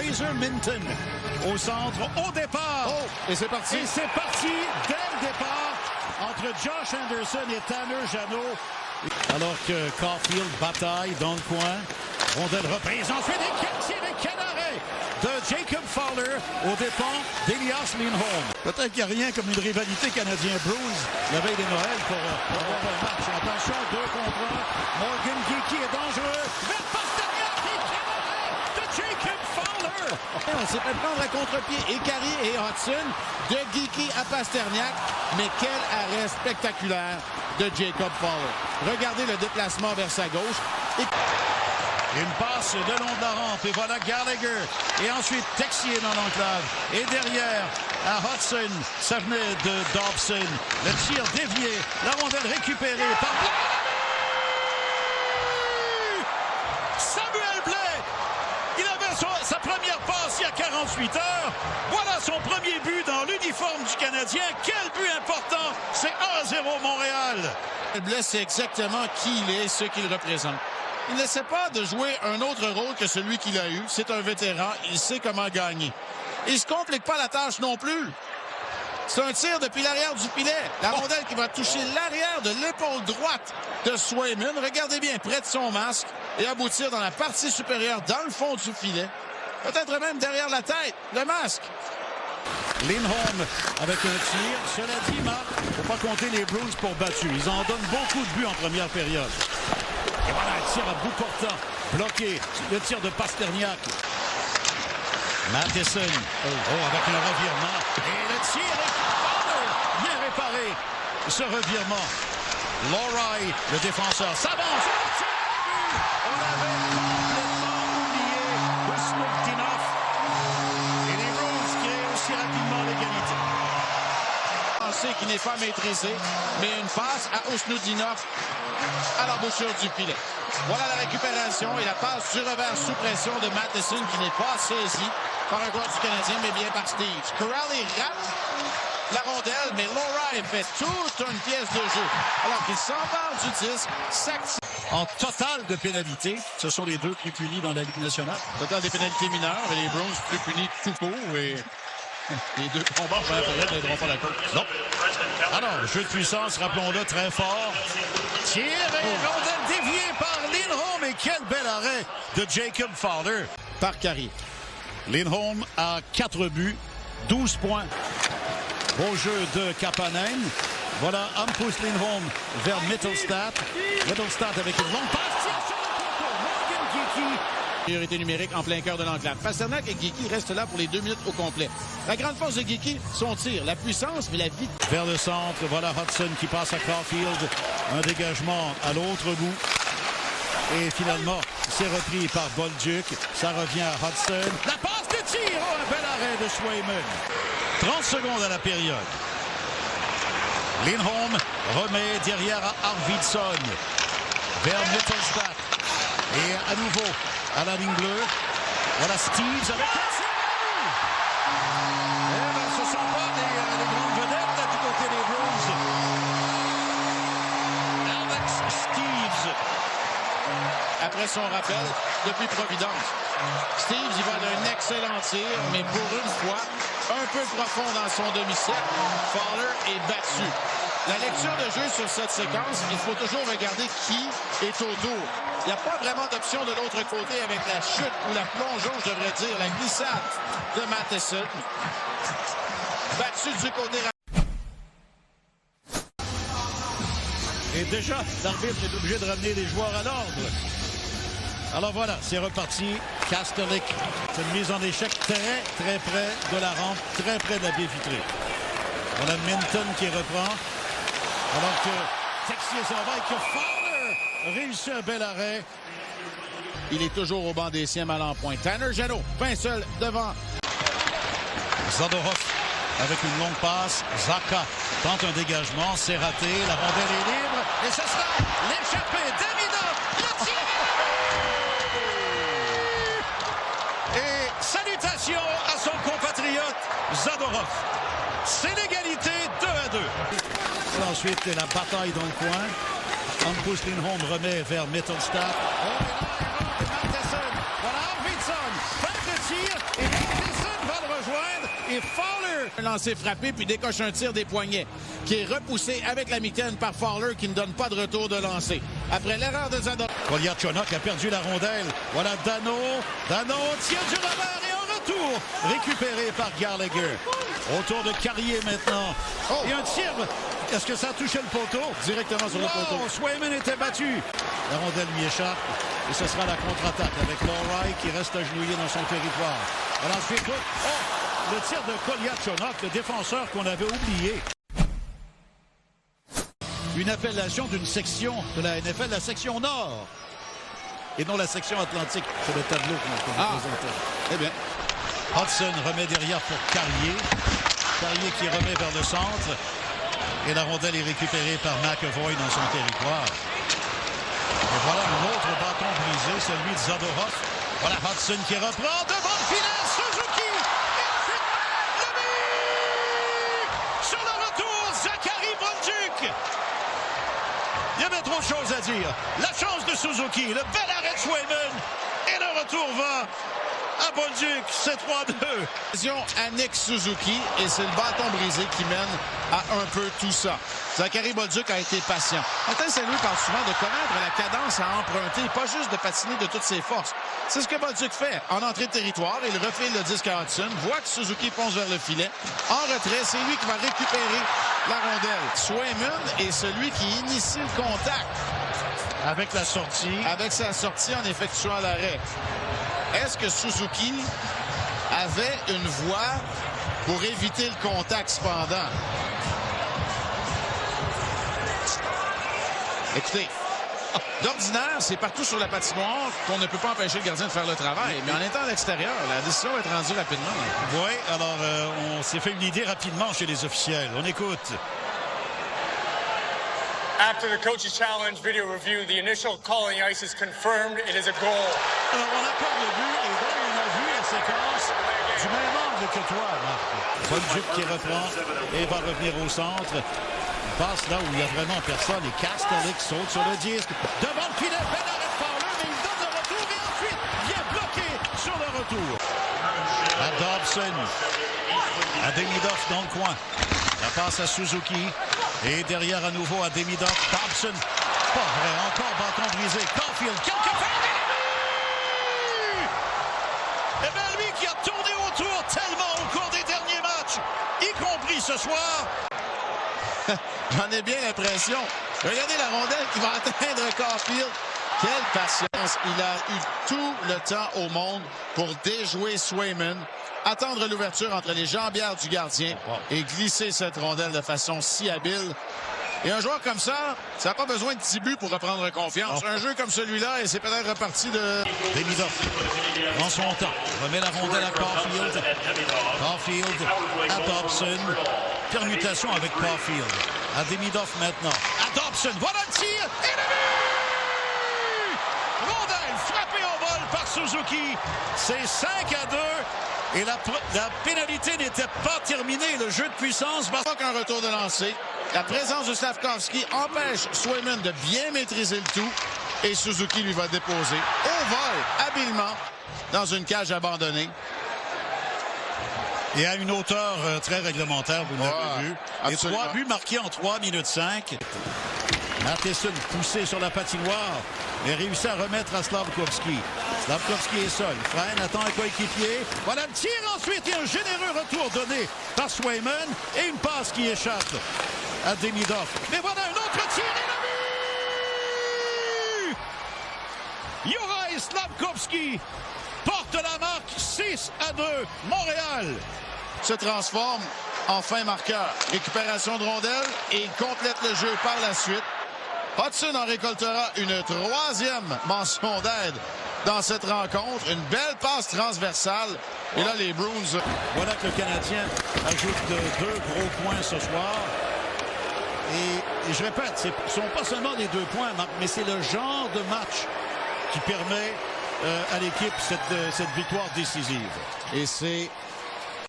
Fraser Minton au centre, au départ. Oh, et c'est parti. Et c'est parti dès le départ entre Josh Anderson et Tanner Jeannot. Alors que Caulfield bataille dans le coin. Rondelle reprise. Ensuite, quel arrêt de Jacob Fowler aux dépens d'Elias Lindholm. Peut-être qu'il n'y a rien comme une rivalité canadien-Bruins la veille de Noël pour avoir un match. Attention, 2 contre 1. Morgan Geekie est dangereux. Vers Pasternak et quel arrêt de Jacob Fowler. On s'est fait prendre à contre-pied. Écaré et Hudson de Geekie à Pasternak. Mais quel arrêt spectaculaire de Jacob Fowler. Regardez le déplacement vers sa gauche. Une passe de long de la rampe et voilà Gallagher. Et ensuite Texier dans l'enclave. Et derrière à Hudson, ça venait de Dobson. Le tir dévié, la rondelle récupérée par Samuel Blais. Il avait sa première passe il y a 48 heures. Voilà son premier but dans l'uniforme du Canadien. Quel but important. C'est 1-0 Montréal. Blais, c'est exactement qui il est, ce qu'il représente. Il n'essaie pas de jouer un autre rôle que celui qu'il a eu. C'est un vétéran. Il sait comment gagner. Il ne se complique pas la tâche non plus. C'est un tir depuis l'arrière du filet. La rondelle qui va toucher l'arrière de l'épaule droite de Swayman. Regardez bien près de son masque et aboutir dans la partie supérieure, dans le fond du filet. Peut-être même derrière la tête, le masque. Lindholm avec un tir. Cela dit, Marc, il ne faut pas compter les Bruins pour battus. Ils en donnent beaucoup de buts en première période. Et voilà, un tir à bout portant. Bloqué. Le tir de Pasternak. Matheson. Avec un revirement. Et le tir est bien réparé. Ce revirement. Lohrei, le défenseur, s'avance. On avait complètement oublié Usnudinov. Et les Bruins créent aussi rapidement l'égalité. Qui n'est pas maîtrisé, mais une passe à Usnudinov à l'embouchure du filet. Voilà la récupération et la passe du revers sous pression de Matheson qui n'est pas saisi par un joueur du Canadien, mais bien par Steve. Corrali rate la rondelle, mais Lohrei fait toute une pièce de jeu. Alors qu'il s'empare du disque, s'active. En total de pénalités, ce sont les deux plus punis dans la Ligue nationale. Total des pénalités mineures, et les Bruins plus punis tout court et les deux combats pour la période n'aideront pas la côte. Non. Alors, jeu de puissance, rappelons-le, très fort. Tir et rondelle déviée par Lindholm. Et quel bel arrêt de Jacob Fowler. Par Carrier. Lindholm a 4 buts, 12 points. Beau jeu de Kapanen. Voilà Hampus Lindholm vers Mittelstadt. Mittelstadt avec une longue passe. Tire sur le poteau. Morgan Geekie. Priorité numérique en plein cœur de l'enclave. Pasternak et Geekie restent là pour les 2 minutes au complet. La grande force de Geekie, son tir, la puissance, mais la vitesse. Vers le centre, voilà Hudson qui passe à Caulfield. Un dégagement à l'autre bout. Et finalement, c'est repris par Bolduc. Ça revient à Hudson. La passe de tir! Oh, un bel arrêt de Swayman. 30 secondes à la période. Lindholm remet derrière à Arvidsson. Vers Mittelstadt. Et à nouveau, à la ligne bleue. Voilà Steves avec un tir. Eh bien, ce ne sont pas les grandes vedettes là, du côté des Bruins. Alex Steves. Après son rappel, depuis Providence. Steves, il va d'un excellent tir, mais pour une fois, un peu profond dans son demi-cercle. Fowler est battu. La lecture de jeu sur cette séquence, il faut toujours regarder qui est autour. Il n'y a pas vraiment d'option de l'autre côté avec la chute ou la plongeon, je devrais dire, la glissade de Matheson. Battu du côté. Et déjà, l'arbitre est obligé de ramener les joueurs à l'ordre. Alors voilà, c'est reparti. Kastelik, c'est une mise en échec très près de la rampe, très près de la baie vitrée. Voilà Minton qui reprend. Alors que Texier s'en va et que Fowler réussit un bel arrêt. Il est toujours au banc des siens, mal en point. Tanner Jeannot, fin seul devant. Zadorov avec une longue passe. Zacha tente un dégagement, c'est raté. La rondelle est libre et ce sera l'échappée d'Aminov. Le tir! Et salutations à son compatriote Zadorov. C'est l'égalité 2-2. Ensuite, la bataille dans le coin. Hampus Lindholm remet vers Mittelstadt. Oh, et là, Matheson. Voilà Arvidsson. Fin de tir. et Fowler. Un lancer frappé puis décoche un tir des poignets qui est repoussé avec la mitaine par Fowler qui ne donne pas de retour de lancer. Après l'erreur de Zadorov. Kolyachonok a perdu la rondelle. Voilà Dano. Dano tire du revers et en retour récupéré par Gallagher. Autour de Carrier maintenant. Oh. Et un tir. Est-ce que ça a touché le poteau? Directement sur le poteau. Swayman était battu. La rondelle lui échappe. Et ce sera la contre-attaque avec Lowry qui reste agenouillé dans son territoire. Alors ensuite, le tir de Kolyachonok, le défenseur qu'on avait oublié. Une appellation d'une section de la NFL, la section Nord. Et non la section Atlantique sur le tableau qu'on présentait. Eh bien. Hudson remet derrière pour Carrier. Carrier qui remet vers le centre. Et la rondelle est récupérée par McAvoy dans son territoire. Et voilà un autre bâton brisé, celui de Zadorov. Voilà Hudson qui reprend devant le filet. Suzuki! Et ensuite, le but! Sur le retour, Zachary Bonduc! Il y avait trop de choses à dire. La chance de Suzuki, le bel arrêt de Swayman. Et le retour va à Bonduc, c'est 3-2. À Nick Suzuki et c'est le bâton brisé qui mène à un peu tout ça. Zachary Bolduc a été patient. Martin Saint-Louis parle souvent de connaître la cadence à emprunter, pas juste de patiner de toutes ses forces. C'est ce que Bolduc fait. En entrée de territoire, il refile le disque à Hudson, voit que Suzuki fonce vers le filet. En retrait, c'est lui qui va récupérer la rondelle. Swayman est celui qui initie le contact. Avec la sortie. Avec sa sortie en effectuant l'arrêt. Est-ce que Suzuki avait une voie pour éviter le contact cependant? Écoutez, d'ordinaire, c'est partout sur la patinoire qu'on ne peut pas empêcher le gardien de faire le travail. Mais en étant à l'extérieur, la décision est rendue rapidement. Oui, alors on s'est fait une idée rapidement chez les officiels. On écoute. After the coach's challenge video review, the initial call on the ice is confirmed. It is a goal. Alors, on accorde le but et donc on a vu la séquence du même angle que toi, Marc. Bonduc qui reprend et va revenir au centre. Il passe là où il n'y a vraiment personne et Kastelik saute sur le disque. Devant le filet, bel arrêt de Fowler, mais il donne le retour et ensuite bien bloqué sur le retour. À Dobson. À Demidov dans le coin. La passe à Suzuki. Et derrière à nouveau à Demidov. Dobson. Pas vrai. Encore bâton brisé. Caulfield. Quelque part. Et bien lui qui a tourné autour tellement au cours des derniers matchs. Y compris ce soir. J'en ai bien l'impression. Regardez la rondelle qui va atteindre Caulfield. Quelle patience. Il a eu tout le temps au monde pour déjouer Swayman, attendre l'ouverture entre les jambières du gardien et glisser cette rondelle de façon si habile. Et un joueur comme ça n'a pas besoin de 10 buts pour reprendre confiance. Un jeu comme celui-là, et c'est peut-être reparti de... Demidov, dans son temps, remet la rondelle à Caulfield. Caulfield à Dobson. Permutation avec Caulfield. À Demidov maintenant. À Dobson, voilà le tir et le but! Rondelle frappée au vol par Suzuki. C'est 5-2. Et la pénalité n'était pas terminée. Le jeu de puissance va... Pas qu'un retour de lancer. La présence de Slafkovsky empêche Swayman de bien maîtriser le tout. Et Suzuki lui va déposer au vol, habilement, dans une cage abandonnée. Et à une hauteur très réglementaire, vous l'avez vu. Et 3 buts marqués en 3 minutes 5. Matheson poussé sur la patinoire et réussit à remettre à Slafkovsky. Slafkovsky est seul. Freine attend un coéquipier. Voilà le tir ensuite et un généreux retour donné par Swayman et une passe qui échappe à Demidov. Mais voilà un autre tir et le but! Juraj Slafkovsky porte la marque 6-2. Montréal se transforme en fin marqueur. Récupération de rondelle et il complète le jeu par la suite. Hudson en récoltera une troisième mention d'aide dans cette rencontre. Une belle passe transversale. Et là, les Bruins... Voilà que le Canadien ajoute 2 gros points ce soir. Et je répète, ce ne sont pas seulement les 2 points, Marc, mais c'est le genre de match qui permet à l'équipe cette victoire décisive. Et c'est